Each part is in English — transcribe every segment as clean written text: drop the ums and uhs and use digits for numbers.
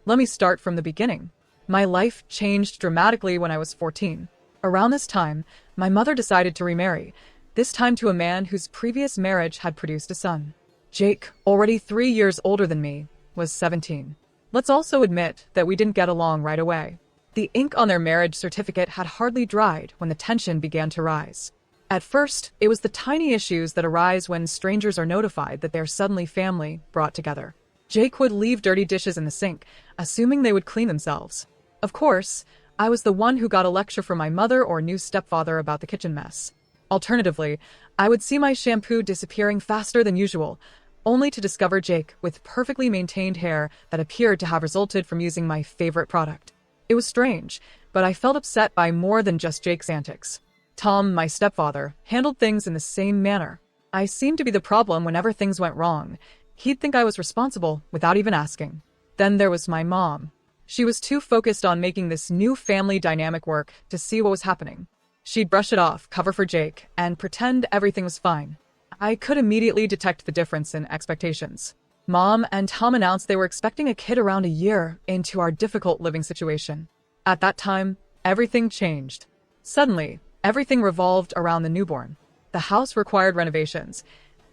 Let me start from the beginning. My life changed dramatically when I was 14. Around this time, my mother decided to remarry, this time to a man whose previous marriage had produced a son. Jake, already 3 years older than me, was 17. Let's also admit that we didn't get along right away. The ink on their marriage certificate had hardly dried when the tension began to rise. At first, it was the tiny issues that arise when strangers are notified that they're suddenly family brought together. Jake would leave dirty dishes in the sink, assuming they would clean themselves. Of course, I was the one who got a lecture from my mother or new stepfather about the kitchen mess. Alternatively, I would see my shampoo disappearing faster than usual, only to discover Jake with perfectly maintained hair that appeared to have resulted from using my favorite product. It was strange, but I felt upset by more than just Jake's antics. Tom, my stepfather, handled things in the same manner. I seemed to be the problem whenever things went wrong. He'd think I was responsible without even asking. Then there was my mom. She was too focused on making this new family dynamic work to see what was happening. She'd brush it off, cover for Jake, and pretend everything was fine. I could immediately detect the difference in expectations. Mom and Tom announced they were expecting a kid around a year into our difficult living situation. At that time, everything changed. Suddenly, everything revolved around the newborn. The house required renovations.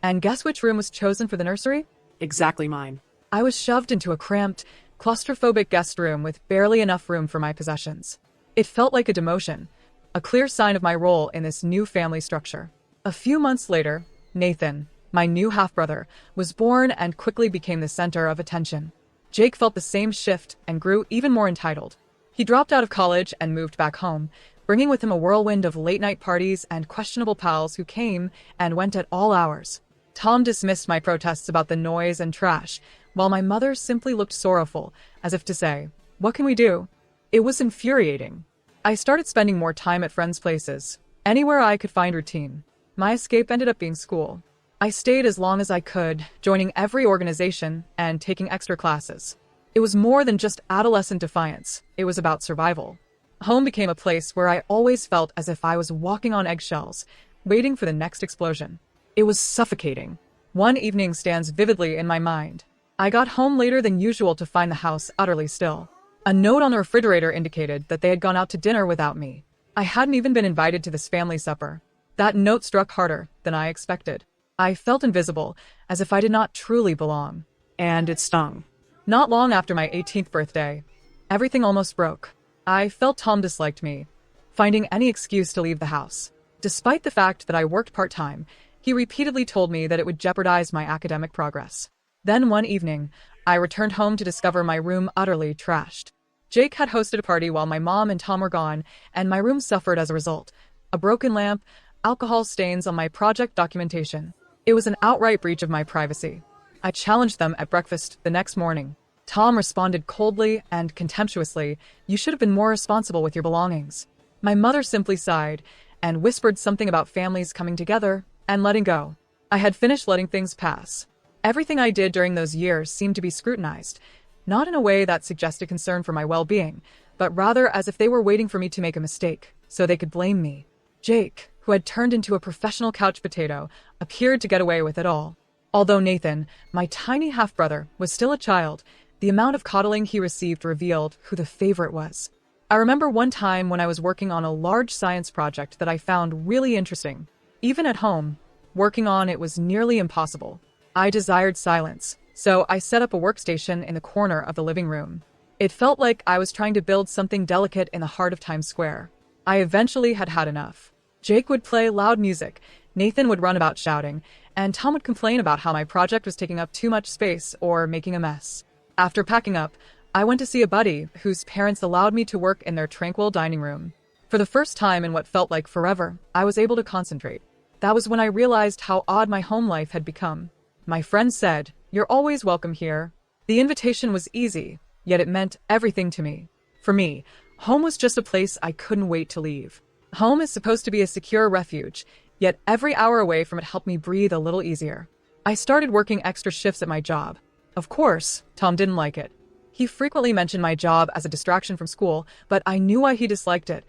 And guess which room was chosen for the nursery? Exactly mine. I was shoved into a cramped, claustrophobic guest room with barely enough room for my possessions. It felt like a demotion, a clear sign of my role in this new family structure. A few months later, Nathan, my new half-brother, was born and quickly became the center of attention. Jake felt the same shift and grew even more entitled. He dropped out of college and moved back home, bringing with him a whirlwind of late-night parties and questionable pals who came and went at all hours. Tom dismissed my protests about the noise and trash, while my mother simply looked sorrowful, as if to say, "What can we do?" It was infuriating. I started spending more time at friends' places, anywhere I could find routine. My escape ended up being school. I stayed as long as I could, joining every organization and taking extra classes. It was more than just adolescent defiance. It was about survival. Home became a place where I always felt as if I was walking on eggshells, waiting for the next explosion. It was suffocating. One evening stands vividly in my mind. I got home later than usual to find the house utterly still. A note on the refrigerator indicated that they had gone out to dinner without me. I hadn't even been invited to this family supper. That note struck harder than I expected. I felt invisible, as if I did not truly belong. And it stung. Not long after my 18th birthday, everything almost broke. I felt Tom disliked me, finding any excuse to leave the house. Despite the fact that I worked part-time, he repeatedly told me that it would jeopardize my academic progress. Then one evening, I returned home to discover my room utterly trashed. Jake had hosted a party while my mom and Tom were gone, and my room suffered as a result. A broken lamp, alcohol stains on my project documentation. It was an outright breach of my privacy. I challenged them at breakfast the next morning. Tom responded coldly and contemptuously, "You should have been more responsible with your belongings." My mother simply sighed and whispered something about families coming together and letting go. I had finished letting things pass. Everything I did during those years seemed to be scrutinized, not in a way that suggested concern for my well-being, but rather as if they were waiting for me to make a mistake, so they could blame me. Jake, who had turned into a professional couch potato, appeared to get away with it all. Although Nathan, my tiny half-brother, was still a child, the amount of coddling he received revealed who the favorite was. I remember one time when I was working on a large science project that I found really interesting. Even at home, working on it was nearly impossible. I desired silence, so I set up a workstation in the corner of the living room. It felt like I was trying to build something delicate in the heart of Times Square. I eventually had had enough. Jake would play loud music, Nathan would run about shouting, and Tom would complain about how my project was taking up too much space or making a mess. After packing up, I went to see a buddy whose parents allowed me to work in their tranquil dining room. For the first time in what felt like forever, I was able to concentrate. That was when I realized how odd my home life had become. My friend said, "You're always welcome here." The invitation was easy, yet it meant everything to me. For me, home was just a place I couldn't wait to leave. Home is supposed to be a secure refuge, yet every hour away from it helped me breathe a little easier. I started working extra shifts at my job. Of course, Tom didn't like it. He frequently mentioned my job as a distraction from school, but I knew why he disliked it.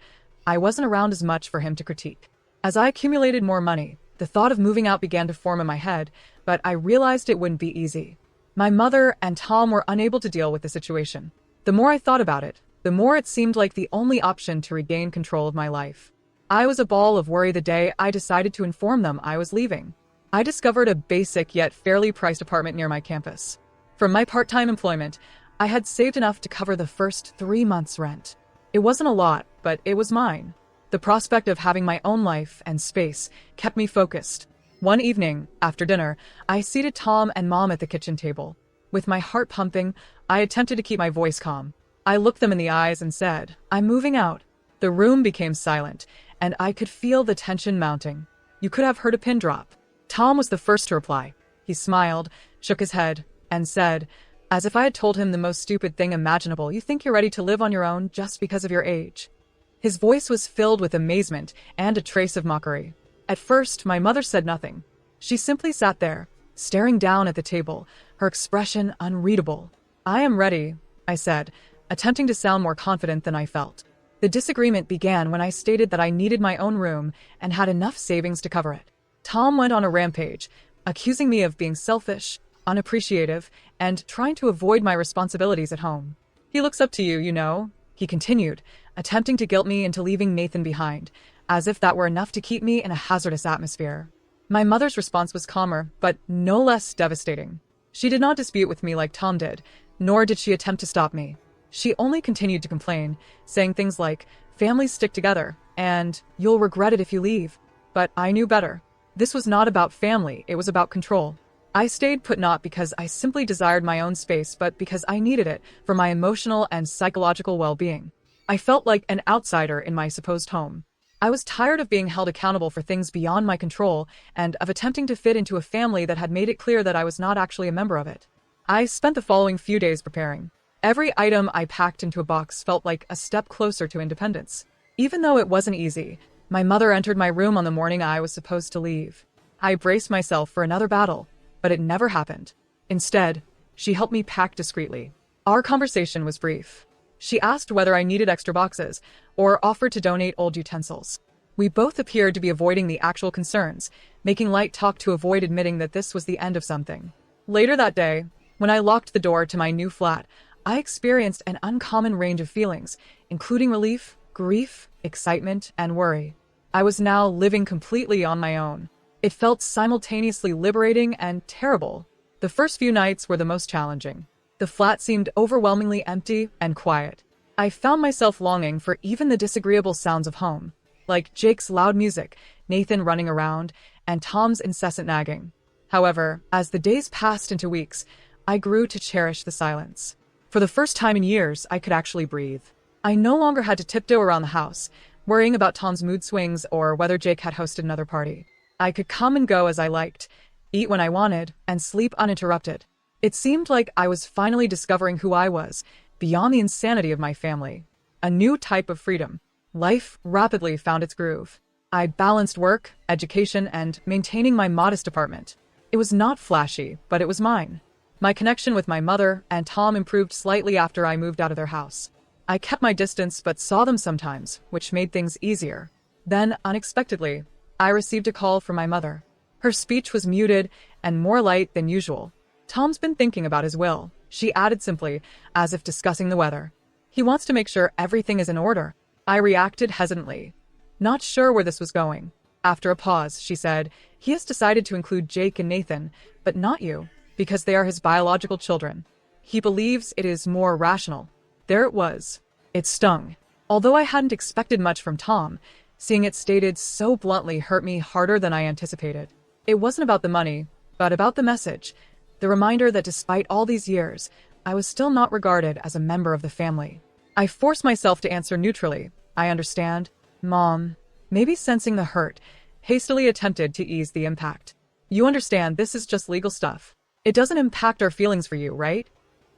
I wasn't around as much for him to critique. As I accumulated more money, the thought of moving out began to form in my head, but I realized it wouldn't be easy. My mother and Tom were unable to deal with the situation. The more I thought about it, the more it seemed like the only option to regain control of my life. I was a ball of worry the day I decided to inform them I was leaving. I discovered a basic yet fairly priced apartment near my campus. From my part-time employment, I had saved enough to cover the first 3 months' rent. It wasn't a lot, but it was mine. The prospect of having my own life and space kept me focused. One evening, after dinner, I seated Tom and Mom at the kitchen table. With my heart pumping, I attempted to keep my voice calm. I looked them in the eyes and said, "I'm moving out." The room became silent, and I could feel the tension mounting. You could have heard a pin drop. Tom was the first to reply. He smiled, shook his head, and said, as if I had told him the most stupid thing imaginable, "You think you're ready to live on your own just because of your age?" His voice was filled with amazement and a trace of mockery. At first, my mother said nothing. She simply sat there, staring down at the table, her expression unreadable. "I am ready," I said, attempting to sound more confident than I felt. The disagreement began when I stated that I needed my own room and had enough savings to cover it. Tom went on a rampage, accusing me of being selfish, unappreciative, and trying to avoid my responsibilities at home. "He looks up to you, you know," he continued, attempting to guilt me into leaving Nathan behind, as if that were enough to keep me in a hazardous atmosphere. My mother's response was calmer, but no less devastating. She did not dispute with me like Tom did, nor did she attempt to stop me. She only continued to complain, saying things like, "Families stick together," and "You'll regret it if you leave." But I knew better. This was not about family, it was about control. I stayed put not because I simply desired my own space, but because I needed it for my emotional and psychological well-being. I felt like an outsider in my supposed home. I was tired of being held accountable for things beyond my control and of attempting to fit into a family that had made it clear that I was not actually a member of it. I spent the following few days preparing. Every item I packed into a box felt like a step closer to independence. Even though it wasn't easy, my mother entered my room on the morning I was supposed to leave. I braced myself for another battle, but it never happened. Instead, she helped me pack discreetly. Our conversation was brief. She asked whether I needed extra boxes or offered to donate old utensils. We both appeared to be avoiding the actual concerns, making light talk to avoid admitting that this was the end of something. Later that day, when I locked the door to my new flat, I experienced an uncommon range of feelings, including relief, grief, excitement, and worry. I was now living completely on my own. It felt simultaneously liberating and terrible. The first few nights were the most challenging. The flat seemed overwhelmingly empty and quiet. I found myself longing for even the disagreeable sounds of home, like Jake's loud music, Nathan running around, and Tom's incessant nagging. However, as the days passed into weeks, I grew to cherish the silence. For the first time in years, I could actually breathe. I no longer had to tiptoe around the house, worrying about Tom's mood swings or whether Jake had hosted another party. I could come and go as I liked, eat when I wanted, and sleep uninterrupted. It seemed like I was finally discovering who I was, beyond the insanity of my family. A new type of freedom. Life rapidly found its groove. I balanced work, education, and maintaining my modest apartment. It was not flashy, but it was mine. My connection with my mother and Tom improved slightly after I moved out of their house. I kept my distance but saw them sometimes, which made things easier. Then, unexpectedly, I received a call from my mother. Her speech was muted and more light than usual. "Tom's been thinking about his will," she added simply, as if discussing the weather. "He wants to make sure everything is in order." I reacted hesitantly, not sure where this was going. After a pause, she said, "He has decided to include Jake and Nathan, but not you, because they are his biological children. He believes it is more rational." There it was. It stung. Although I hadn't expected much from Tom, seeing it stated so bluntly hurt me harder than I anticipated. It wasn't about the money, but about the message, the reminder that despite all these years, I was still not regarded as a member of the family. I forced myself to answer neutrally. "I understand, Mom," maybe sensing the hurt, hastily attempted to ease the impact. "You understand this is just legal stuff. It doesn't impact our feelings for you, right?"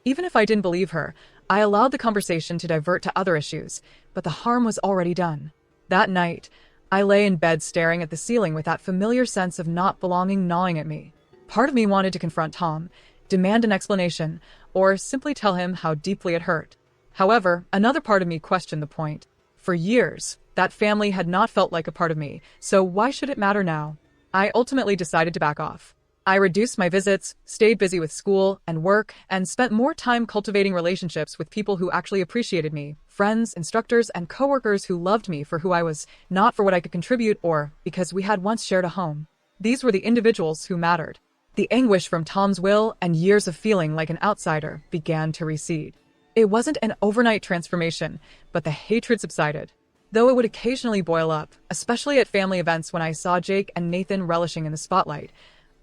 Even if I didn't believe her, I allowed the conversation to divert to other issues, but the harm was already done. That night, I lay in bed staring at the ceiling with that familiar sense of not belonging gnawing at me. Part of me wanted to confront Tom, demand an explanation, or simply tell him how deeply it hurt. However, another part of me questioned the point. For years, that family had not felt like a part of me, so why should it matter now? I ultimately decided to back off. I reduced my visits, stayed busy with school and work, and spent more time cultivating relationships with people who actually appreciated me, friends, instructors, and coworkers who loved me for who I was, not for what I could contribute or because we had once shared a home. These were the individuals who mattered. The anguish from Tom's will and years of feeling like an outsider began to recede. It wasn't an overnight transformation, but the hatred subsided. Though it would occasionally boil up, especially at family events when I saw Jake and Nathan relishing in the spotlight,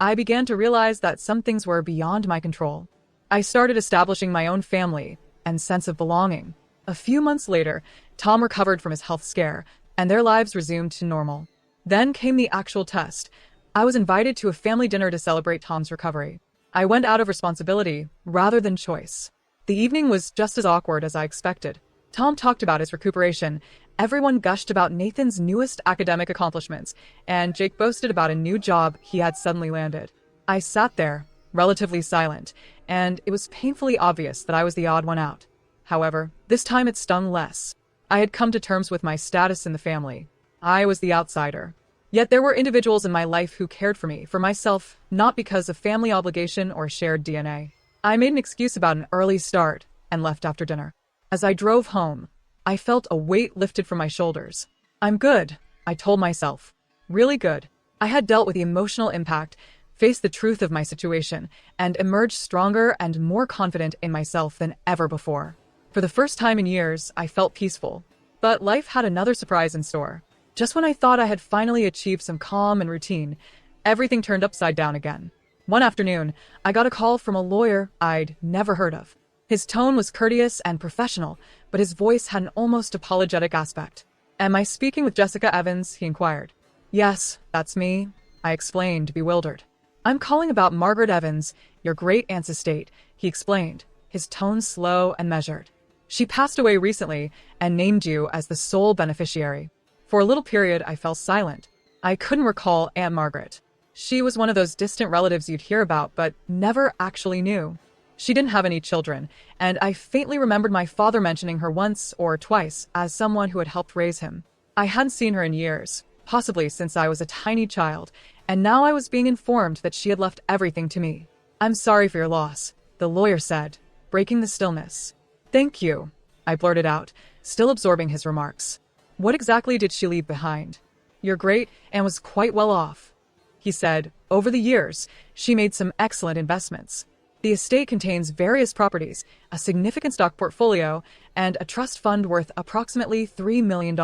I began to realize that some things were beyond my control. I started establishing my own family and sense of belonging. A few months later, Tom recovered from his health scare, and their lives resumed to normal. Then came the actual test. I was invited to a family dinner to celebrate Tom's recovery. I went out of responsibility rather than choice. The evening was just as awkward as I expected. Tom talked about his recuperation, everyone gushed about Nathan's newest academic accomplishments, and Jake boasted about a new job he had suddenly landed. I sat there, relatively silent, and it was painfully obvious that I was the odd one out. However, this time it stung less. I had come to terms with my status in the family. I was the outsider. Yet there were individuals in my life who cared for me, for myself, not because of family obligation or shared DNA. I made an excuse about an early start and left after dinner. As I drove home, I felt a weight lifted from my shoulders. I'm good, I told myself. Really good. I had dealt with the emotional impact, faced the truth of my situation, and emerged stronger and more confident in myself than ever before. For the first time in years, I felt peaceful. But life had another surprise in store. Just when I thought I had finally achieved some calm and routine, everything turned upside down again. One afternoon, I got a call from a lawyer I'd never heard of. His tone was courteous and professional, but his voice had an almost apologetic aspect. "Am I speaking with Jessica Evans?" he inquired. "Yes, that's me," I explained, bewildered. "I'm calling about Margaret Evans, your great-aunt's estate," he explained, his tone slow and measured. "She passed away recently and named you as the sole beneficiary." For a little period, I fell silent. I couldn't recall Aunt Margaret. She was one of those distant relatives you'd hear about, but never actually knew. She didn't have any children, and I faintly remembered my father mentioning her once or twice as someone who had helped raise him. I hadn't seen her in years, possibly since I was a tiny child, and now I was being informed that she had left everything to me. "I'm sorry for your loss," the lawyer said, breaking the stillness. "Thank you," I blurted out, still absorbing his remarks. "What exactly did she leave behind?" "Your great-aunt was quite well off," he said. "Over the years, she made some excellent investments. The estate contains various properties, a significant stock portfolio, and a trust fund worth approximately $3 million.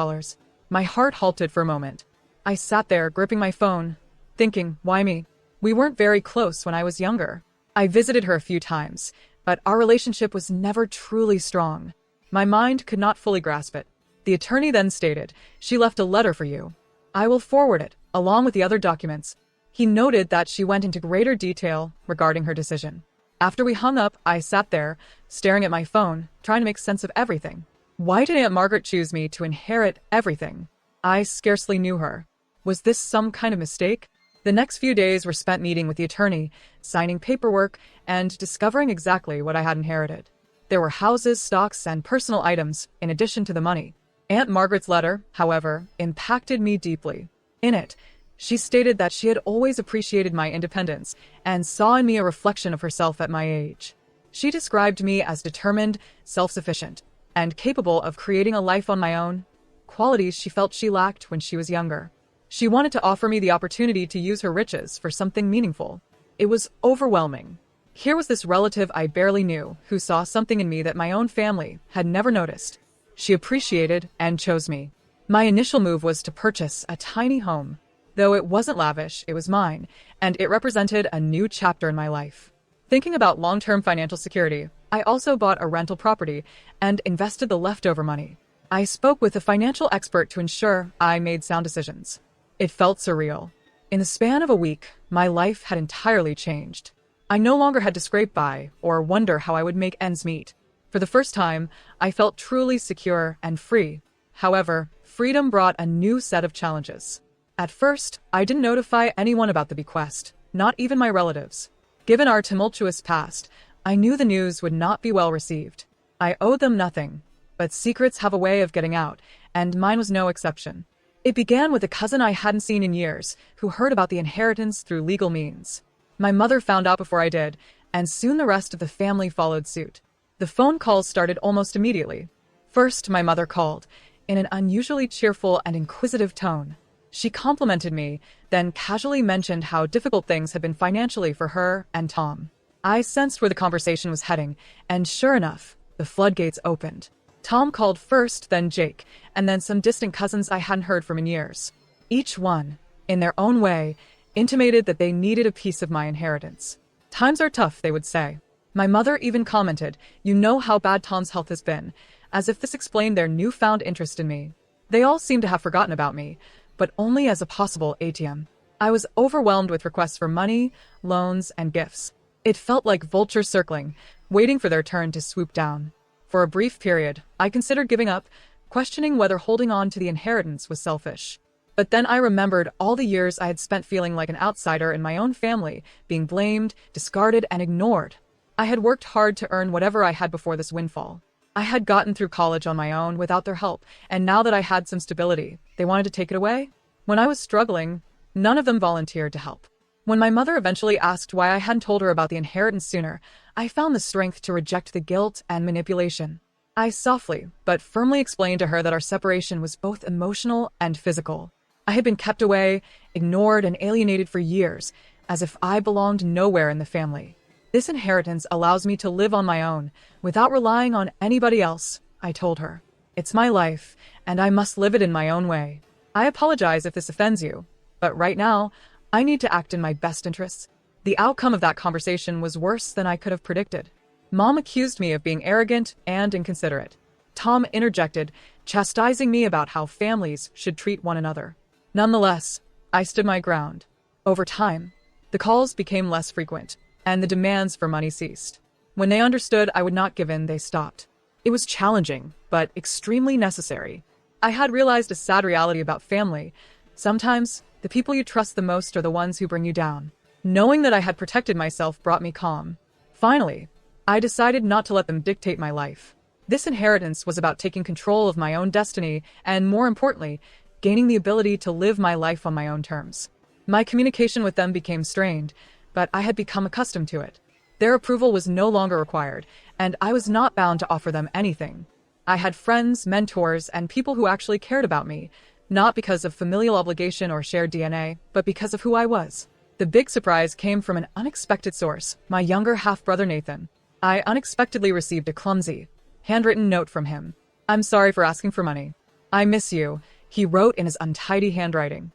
My heart halted for a moment. I sat there, gripping my phone, thinking, why me? We weren't very close when I was younger. I visited her a few times, but our relationship was never truly strong. My mind could not fully grasp it. The attorney then stated, "She left a letter for you. I will forward it, along with the other documents." He noted that she went into greater detail regarding her decision. After we hung up, I sat there, staring at my phone, trying to make sense of everything. Why did Aunt Margaret choose me to inherit everything? I scarcely knew her. Was this some kind of mistake? The next few days were spent meeting with the attorney, signing paperwork, and discovering exactly what I had inherited. There were houses, stocks, and personal items, in addition to the money. Aunt Margaret's letter, however, impacted me deeply. In it, she stated that she had always appreciated my independence and saw in me a reflection of herself at my age. She described me as determined, self-sufficient, and capable of creating a life on my own, qualities she felt she lacked when she was younger. She wanted to offer me the opportunity to use her riches for something meaningful. It was overwhelming. Here was this relative I barely knew who saw something in me that my own family had never noticed. She appreciated and chose me. My initial move was to purchase a tiny home. Though it wasn't lavish, it was mine, and it represented a new chapter in my life. Thinking about long-term financial security, I also bought a rental property and invested the leftover money. I spoke with a financial expert to ensure I made sound decisions. It felt surreal. In the span of a week, my life had entirely changed. I no longer had to scrape by or wonder how I would make ends meet. For the first time, I felt truly secure and free. However, freedom brought a new set of challenges. At first, I didn't notify anyone about the bequest, not even my relatives. Given our tumultuous past, I knew the news would not be well received. I owed them nothing, but secrets have a way of getting out, and mine was no exception. It began with a cousin I hadn't seen in years, who heard about the inheritance through legal means. My mother found out before I did, and soon the rest of the family followed suit. The phone calls started almost immediately. First, my mother called, in an unusually cheerful and inquisitive tone. She complimented me, then casually mentioned how difficult things had been financially for her and Tom. I sensed where the conversation was heading, and sure enough, the floodgates opened. Tom called first, then Jake, and then some distant cousins I hadn't heard from in years. Each one, in their own way, intimated that they needed a piece of my inheritance. Times are tough, they would say. My mother even commented, "You know how bad Tom's health has been," as if this explained their newfound interest in me. They all seemed to have forgotten about me, but only as a possible ATM. I was overwhelmed with requests for money, loans, and gifts. It felt like vultures circling, waiting for their turn to swoop down. For a brief period, I considered giving up, questioning whether holding on to the inheritance was selfish. But then I remembered all the years I had spent feeling like an outsider in my own family, being blamed, discarded, and ignored. I had worked hard to earn whatever I had before this windfall. I had gotten through college on my own without their help, and now that I had some stability, they wanted to take it away? When I was struggling, none of them volunteered to help. When my mother eventually asked why I hadn't told her about the inheritance sooner, I found the strength to reject the guilt and manipulation. I softly, but firmly explained to her that our separation was both emotional and physical. I had been kept away, ignored, and alienated for years, as if I belonged nowhere in the family. This inheritance allows me to live on my own, without relying on anybody else, I told her. It's my life, and I must live it in my own way. I apologize if this offends you, but right now, I need to act in my best interests. The outcome of that conversation was worse than I could have predicted. Mom accused me of being arrogant and inconsiderate. Tom interjected, chastising me about how families should treat one another. Nonetheless, I stood my ground. Over time, the calls became less frequent, and the demands for money ceased. When they understood I would not give in, they stopped. It was challenging, but extremely necessary. I had realized a sad reality about family. Sometimes, the people you trust the most are the ones who bring you down. Knowing that I had protected myself brought me calm. Finally, I decided not to let them dictate my life. This inheritance was about taking control of my own destiny and, more importantly, gaining the ability to live my life on my own terms. My communication with them became strained, but I had become accustomed to it. Their approval was no longer required, and I was not bound to offer them anything. I had friends, mentors, and people who actually cared about me, not because of familial obligation or shared DNA, but because of who I was. The big surprise came from an unexpected source, my younger half-brother Nathan. I unexpectedly received a clumsy, handwritten note from him. "I'm sorry for asking for money. I miss you," he wrote in his untidy handwriting.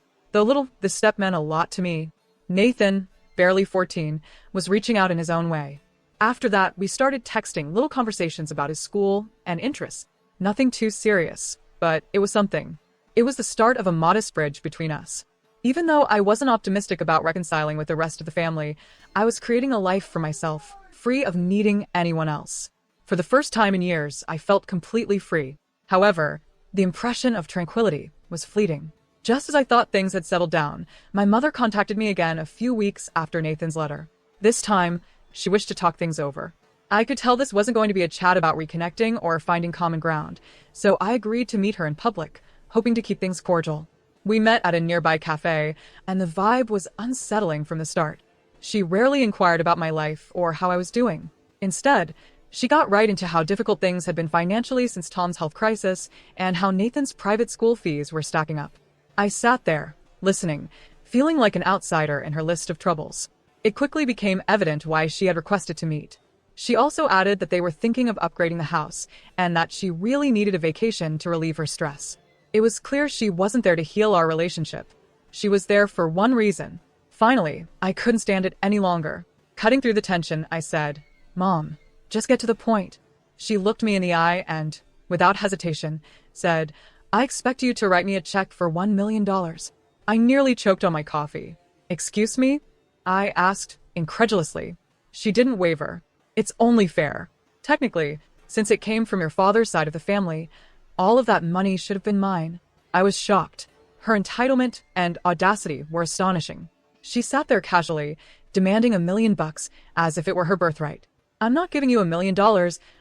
This step meant a lot to me. Nathan, barely 14, was reaching out in his own way. After that, we started texting little conversations about his school and interests. Nothing too serious, but it was something. It was the start of a modest bridge between us. Even though I wasn't optimistic about reconciling with the rest of the family, I was creating a life for myself, free of needing anyone else. For the first time in years, I felt completely free. However, the impression of tranquility was fleeting. Just as I thought things had settled down, my mother contacted me again a few weeks after Nathan's letter. This time, she wished to talk things over. I could tell this wasn't going to be a chat about reconnecting or finding common ground, so I agreed to meet her in public, hoping to keep things cordial. We met at a nearby cafe, and the vibe was unsettling from the start. She rarely inquired about my life or how I was doing. Instead, she got right into how difficult things had been financially since Tom's health crisis and how Nathan's private school fees were stacking up. I sat there, listening, feeling like an outsider in her list of troubles. It quickly became evident why she had requested to meet. She also added that they were thinking of upgrading the house and that she really needed a vacation to relieve her stress. It was clear she wasn't there to heal our relationship. She was there for one reason. Finally, I couldn't stand it any longer. Cutting through the tension, I said, "Mom, just get to the point." She looked me in the eye and, without hesitation, said, "I expect you to write me a check for $1 million. I nearly choked on my coffee. "Excuse me?" I asked, incredulously. She didn't waver. "It's only fair. Technically, since it came from your father's side of the family, all of that money should have been mine." I was shocked. Her entitlement and audacity were astonishing. She sat there casually, demanding $1 million as if it were her birthright. "I'm not giving you $1 million,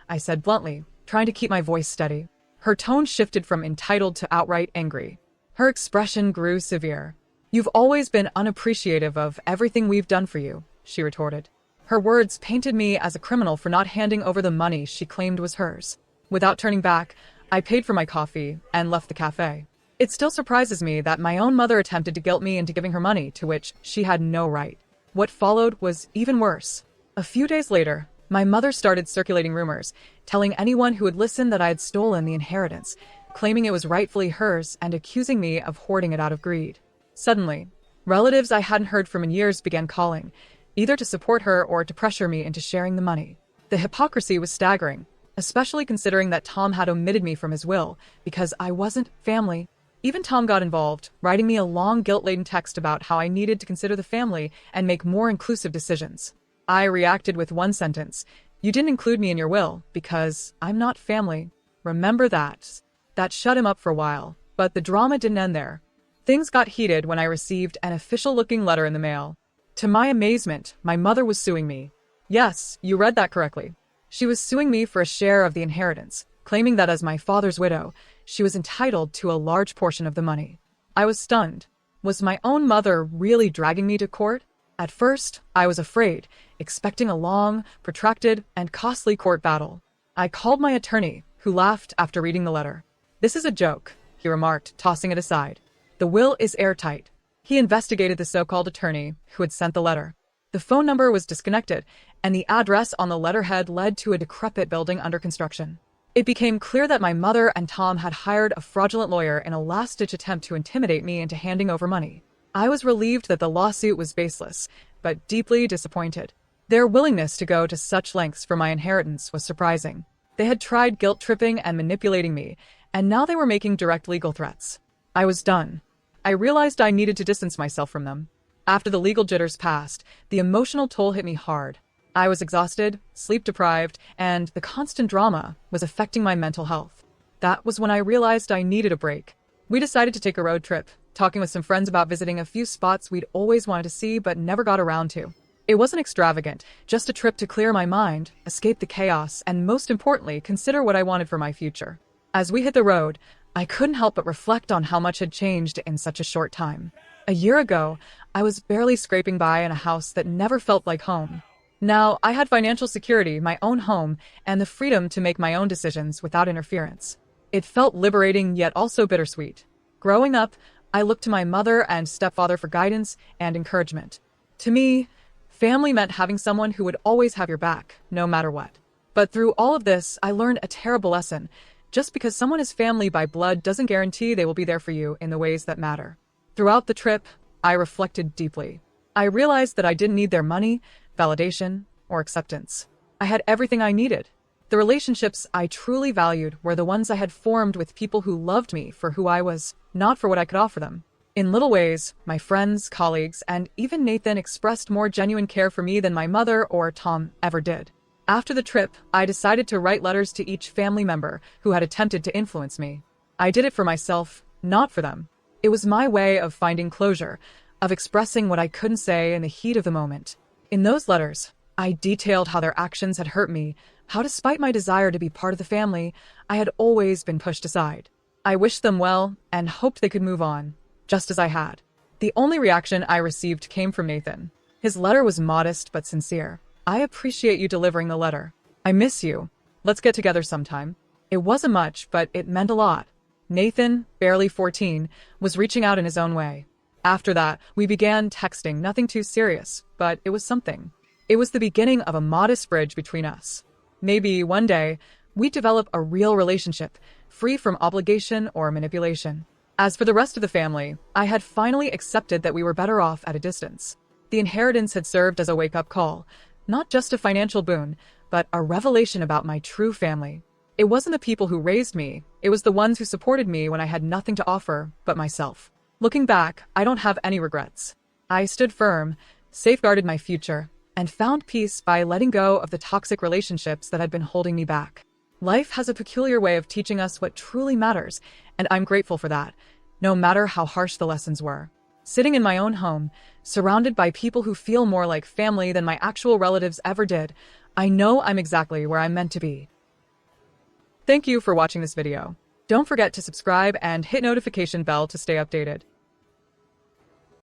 I said bluntly, trying to keep my voice steady. Her tone shifted from entitled to outright angry. Her expression grew severe. "You've always been unappreciative of everything we've done for you. she retorted. Her words painted me as a criminal for not handing over the money she claimed was hers. Without turning back, I paid for my coffee and left the cafe. It still surprises me that my own mother attempted to guilt me into giving her money to which she had no right. What followed was even worse. A few days later, my mother started circulating rumors, telling anyone who would listen that I had stolen the inheritance, claiming it was rightfully hers and accusing me of hoarding it out of greed. Suddenly, relatives I hadn't heard from in years began calling, either to support her or to pressure me into sharing the money. The hypocrisy was staggering, especially considering that Tom had omitted me from his will because I wasn't family. Even Tom got involved, writing me a long guilt-laden text about how I needed to consider the family and make more inclusive decisions. I reacted with one sentence: "You didn't include me in your will because I'm not family. Remember that." That shut him up for a while, but the drama didn't end there. Things got heated when I received an official-looking letter in the mail. To my amazement, my mother was suing me. Yes, you read that correctly. She was suing me for a share of the inheritance, claiming that as my father's widow, she was entitled to a large portion of the money. I was stunned. Was my own mother really dragging me to court? At first, I was afraid, expecting a long, protracted, and costly court battle. I called my attorney, who laughed after reading the letter. "This is a joke," he remarked, tossing it aside. "The will is airtight." He investigated the so-called attorney who had sent the letter. The phone number was disconnected, and the address on the letterhead led to a decrepit building under construction. It became clear that my mother and Tom had hired a fraudulent lawyer in a last-ditch attempt to intimidate me into handing over money. I was relieved that the lawsuit was baseless, but deeply disappointed. Their willingness to go to such lengths for my inheritance was surprising. They had tried guilt-tripping and manipulating me, and now they were making direct legal threats. I was done. I realized I needed to distance myself from them. After the legal jitters passed, the emotional toll hit me hard. I was exhausted, sleep-deprived, and the constant drama was affecting my mental health. That was when I realized I needed a break. We decided to take a road trip, talking with some friends about visiting a few spots we'd always wanted to see but never got around to. It wasn't extravagant, just a trip to clear my mind, escape the chaos, and most importantly, consider what I wanted for my future. As we hit the road, I couldn't help but reflect on how much had changed in such a short time. A year ago, I was barely scraping by in a house that never felt like home. Now, I had financial security, my own home, and the freedom to make my own decisions without interference. It felt liberating yet also bittersweet. Growing up, I looked to my mother and stepfather for guidance and encouragement. To me, family meant having someone who would always have your back, no matter what. But through all of this, I learned a terrible lesson. Just because someone is family by blood doesn't guarantee they will be there for you in the ways that matter. Throughout the trip, I reflected deeply. I realized that I didn't need their money, validation, or acceptance. I had everything I needed. The relationships I truly valued were the ones I had formed with people who loved me for who I was, not for what I could offer them. In little ways, my friends, colleagues, and even Nathan expressed more genuine care for me than my mother or Tom ever did. After the trip, I decided to write letters to each family member who had attempted to influence me. I did it for myself, not for them. It was my way of finding closure, of expressing what I couldn't say in the heat of the moment. In those letters, I detailed how their actions had hurt me, how despite my desire to be part of the family, I had always been pushed aside. I wished them well and hoped they could move on, just as I had. The only reaction I received came from Nathan. His letter was modest but sincere. "I appreciate you delivering the letter. I miss you. Let's get together sometime." It wasn't much, but it meant a lot. Nathan, barely 14, was reaching out in his own way. After that, we began texting, nothing too serious, but it was something. It was the beginning of a modest bridge between us. Maybe one day, we'd develop a real relationship, free from obligation or manipulation. As for the rest of the family, I had finally accepted that we were better off at a distance. The inheritance had served as a wake-up call, not just a financial boon, but a revelation about my true family. It wasn't the people who raised me, it was the ones who supported me when I had nothing to offer but myself. Looking back, I don't have any regrets. I stood firm, safeguarded my future, and found peace by letting go of the toxic relationships that had been holding me back. Life has a peculiar way of teaching us what truly matters, and I'm grateful for that, no matter how harsh the lessons were. Sitting in my own home, surrounded by people who feel more like family than my actual relatives ever did, I know I'm exactly where I'm meant to be. Thank you for watching this video. Don't forget to subscribe and hit notification bell to stay updated.